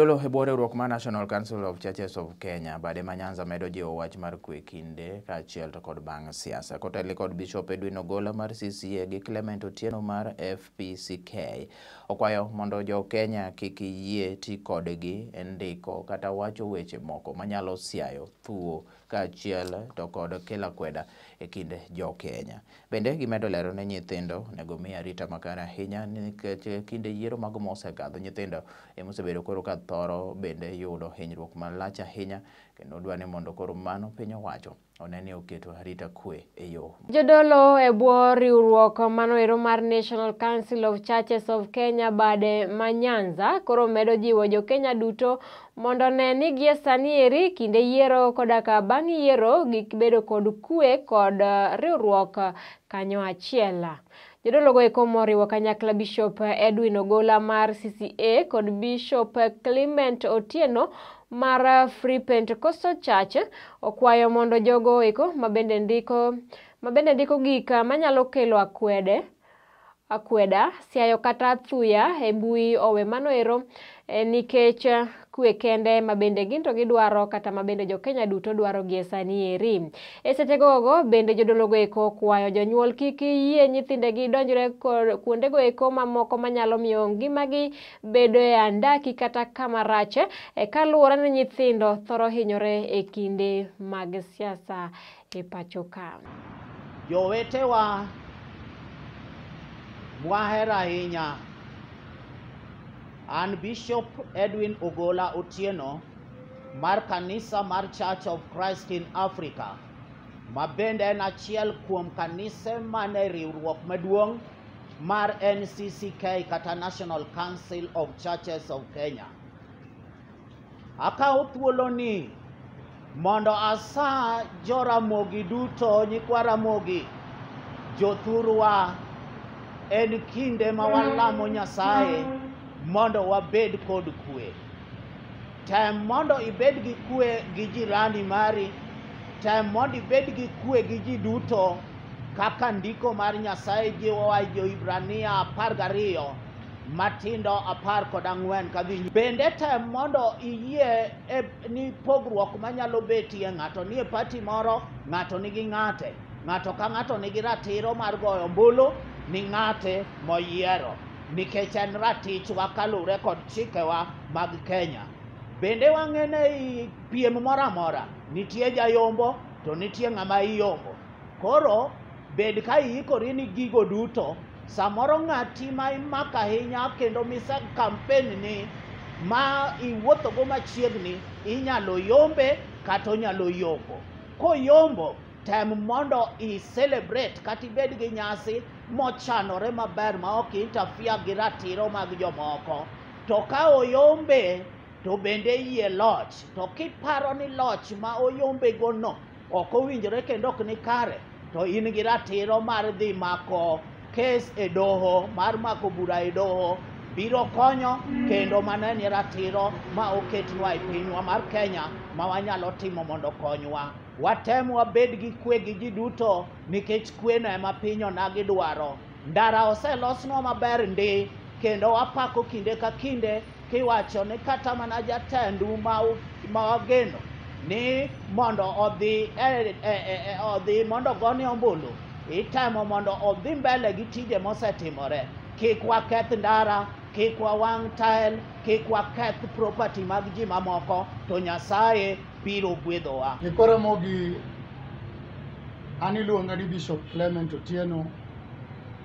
Jodolo e bwo riwruok mar National Council of Churches of Kenya bade ma Nyanza medo jiwo wach mar kwe kinde kaachiel to kod bang' siasa. Kotelo kod Bishop Edwin Ogola mar CCA gi Clement Otieno mar FPCK okwayo mondo jo Kenya kik yie ti kodgi e ndiko kata wacho weche moko manyalo siayo thuo kaachiel to kod kelo kweda e kind jo Kenya. Bende gimedo lero ne nyithindo nego mi arita makare ahinya nikech kinde yiero mag mosekadho nyithindo mosebedo koro ka thoro bende yudo hinyruok malach ahinya kendo dwani mondo koro mano piny owacho oneni oketo arita kwe e yo. Jodolo e bwo riwruok manoero mar National Council of Churches of Kenya bade ma Nyanza koro medo jiwo jo Kenya duto mondo ne ni gie sani eri kinde yiero koda ka bang' yiero gik bedo kod kwe kod riwruok kanyo achiel. Jodolo go eko moriwo kanyakla Bishop Edwin Ogola mar CCA kod Bishop Clement Otieno mar Free Pentecostal Church okwayo mondo jogo eko mabende ndiko gik manyalo kelo akweda siayo kata thuya e mbui owe manoero nikech kwe kende mabende ginto gidwaro kata mabende jo Kenya duto dwaro gie sani eri. E setegogo bende jodolo go eko kwayo jonyuol kik yie nyithindegi donjre kuonde go eko mamoko manyalo miyo ngimagi bedo e andaki kata kama rach kaluwore ni nyithindo thoro hinyore e kinde mag siasa e pacho ka. Jowetewa mwahera ahinya, an Bishop Edwin Ogola Otieno mar kanisa mar Church of Christ in Africa, mabende en achiel kuom kanise mane riwruok maduong' mar NCCK kata National Council of Churches of Kenya. Akawo thuoloni mondo asa joramogi duto, nyikwa Ramogi, jothurwa, en kinde ma walamo Nyasaye mondo wabed kod kwe. Tem mondo ibed gi kwe gi jirani mari, tem mondo ibed gi kwe gi ji duto kaka ndiko mar Nyasaye jiwowa Jo-Ibrania 12 matindo 14 kadhi. Bende tem mondo iyie ni pogruok manyalo betie ng'ato nie party moro, ng'ato nigi ng'ate, ng'ato ka ng'ato nigi ratiro mar goyo ombulu ni ng'ate moyiero nikech en ratichwa kalure kod chikewa mag Kenya. Bende wang'ene i piem moro amora nitie jayombo to nitie ng'ama iyombo. Koro bed ka iikori ni gigo duto samoro ng'ati ma imako ahinya kendo mise kampen ni ma iwuothogo machiegni inyalo yombe kata onyalo yombo. Koyombo tem mondo i-celebrate kata ibed gi nyasi mochanore maber ma ok interfere gi ratiro mag jomoko. To ka oyombe to bende yie loch, to kiparo ni loch ma oyombego no ok owinjore kendo ok ni kare, to in gi ratiro mar dhi mako kes e doho, mar mako bura e doho, biro konyo kendo maneni ratiro ma oketnwa e pinywa mar Kenya ma wanyalo timo mondo konywa. Watem wabed gi kwe gi ji duto nikech kweno ema piny onagi dwaro. Ndara oselosnwa maber ndi kendo wapako kinde ka kinde kiwacho ni kata mana jatendu ma wageno ni mondo odhi mondo gone ombulu, itemo mondo odhi mbele gi tije mosetimore. Kik waketh ndara, kik wawang' tael, kik waketh property mag ji mamoko, to Nyasaye biro gwedhowa. Nyikwa Ramogi, an iluonga ni Bishop Clement Otieno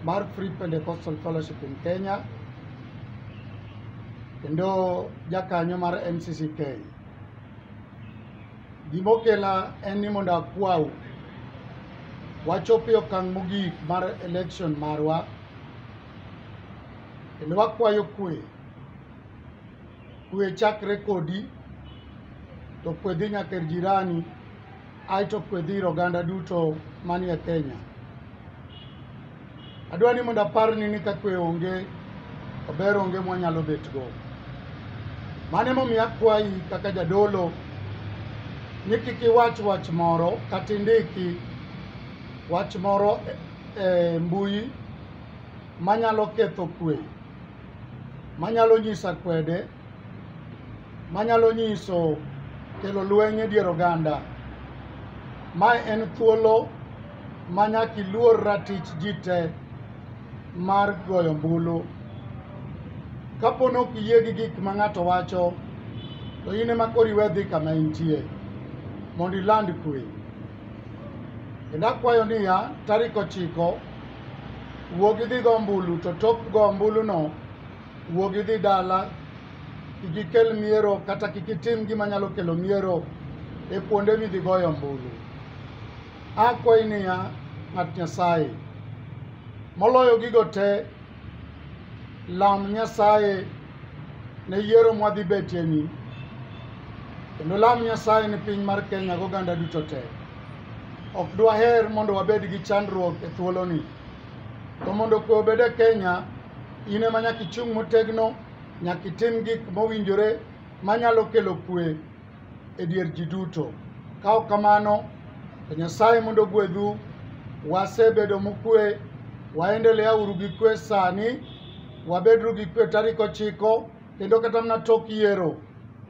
mar Free Pentecostal Fellowship in Kenya kendo jakanyo mar NCCK. Gimokela en ni mondo akwau wachopo e okang' mogik mar election marwa kendo wakwayo kwe chakre kodi to kwe dhi nyaka ir jirani aeto kwe dhi ir oganda duto manie Kenya. Adwani mondo aparni ni ka kwe onge ober onge mwanyalo betgo. Mane momiyo akwayi kaka jadolo ni kik iwach wach moro kata indiki wach moro e mbui manyalo ketho kwe, manyalo nyisa kwede manyalo nyiso kelo lweny e dier oganda. Mae en thuolo manyaka iluor ratich ji te mar goyo ombulu. Kapo ni ok iyie gi gik ma ng'ato wacho, to in ema koro iwe dhi kama intie mondo iland kwe. Kendo akwayo niya, tarik 9 wuog idhi go ombulu, to tok go ombuluno wuog idhi dala. Kik ikel miero kata kik itim gima nyalo kelo miero e kuonde midhi goyo ombulu. Akwayi niya, ng'at Nyasaye, moloyo gigo te, lam Nyasaye ne yiero mwadhi betie ni, kendo lam Nyasaye ne piny mar Kenya goganda duto te. Ok dwaher mondo wabed gi chandruok e thuoloni. To mondo kwe obed e Kenya, in ema nyaka ichung' motegno, nyaka itim gik mowinjore manyalo kelo kwe e dier ji duto. Ka ok kamano, to Nyasaye mondo ogwedhu. Wasebedo mokwe, waendelea uru gi kwe sani, wabedru gi kwe tarik 9, kendo kata mana tok yiero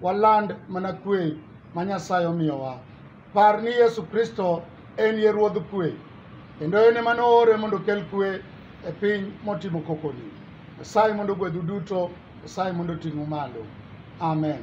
waland mana kwe ma Nyasaye omiyowa. Par ni Yesu Kristo en ye ruodh kwe, kendo en ema noore mondo okel kwe e piny motimo kokoni. Nyasaye mondo ogwedhu duto, Nyasaye mondo oting'u malo. Amen.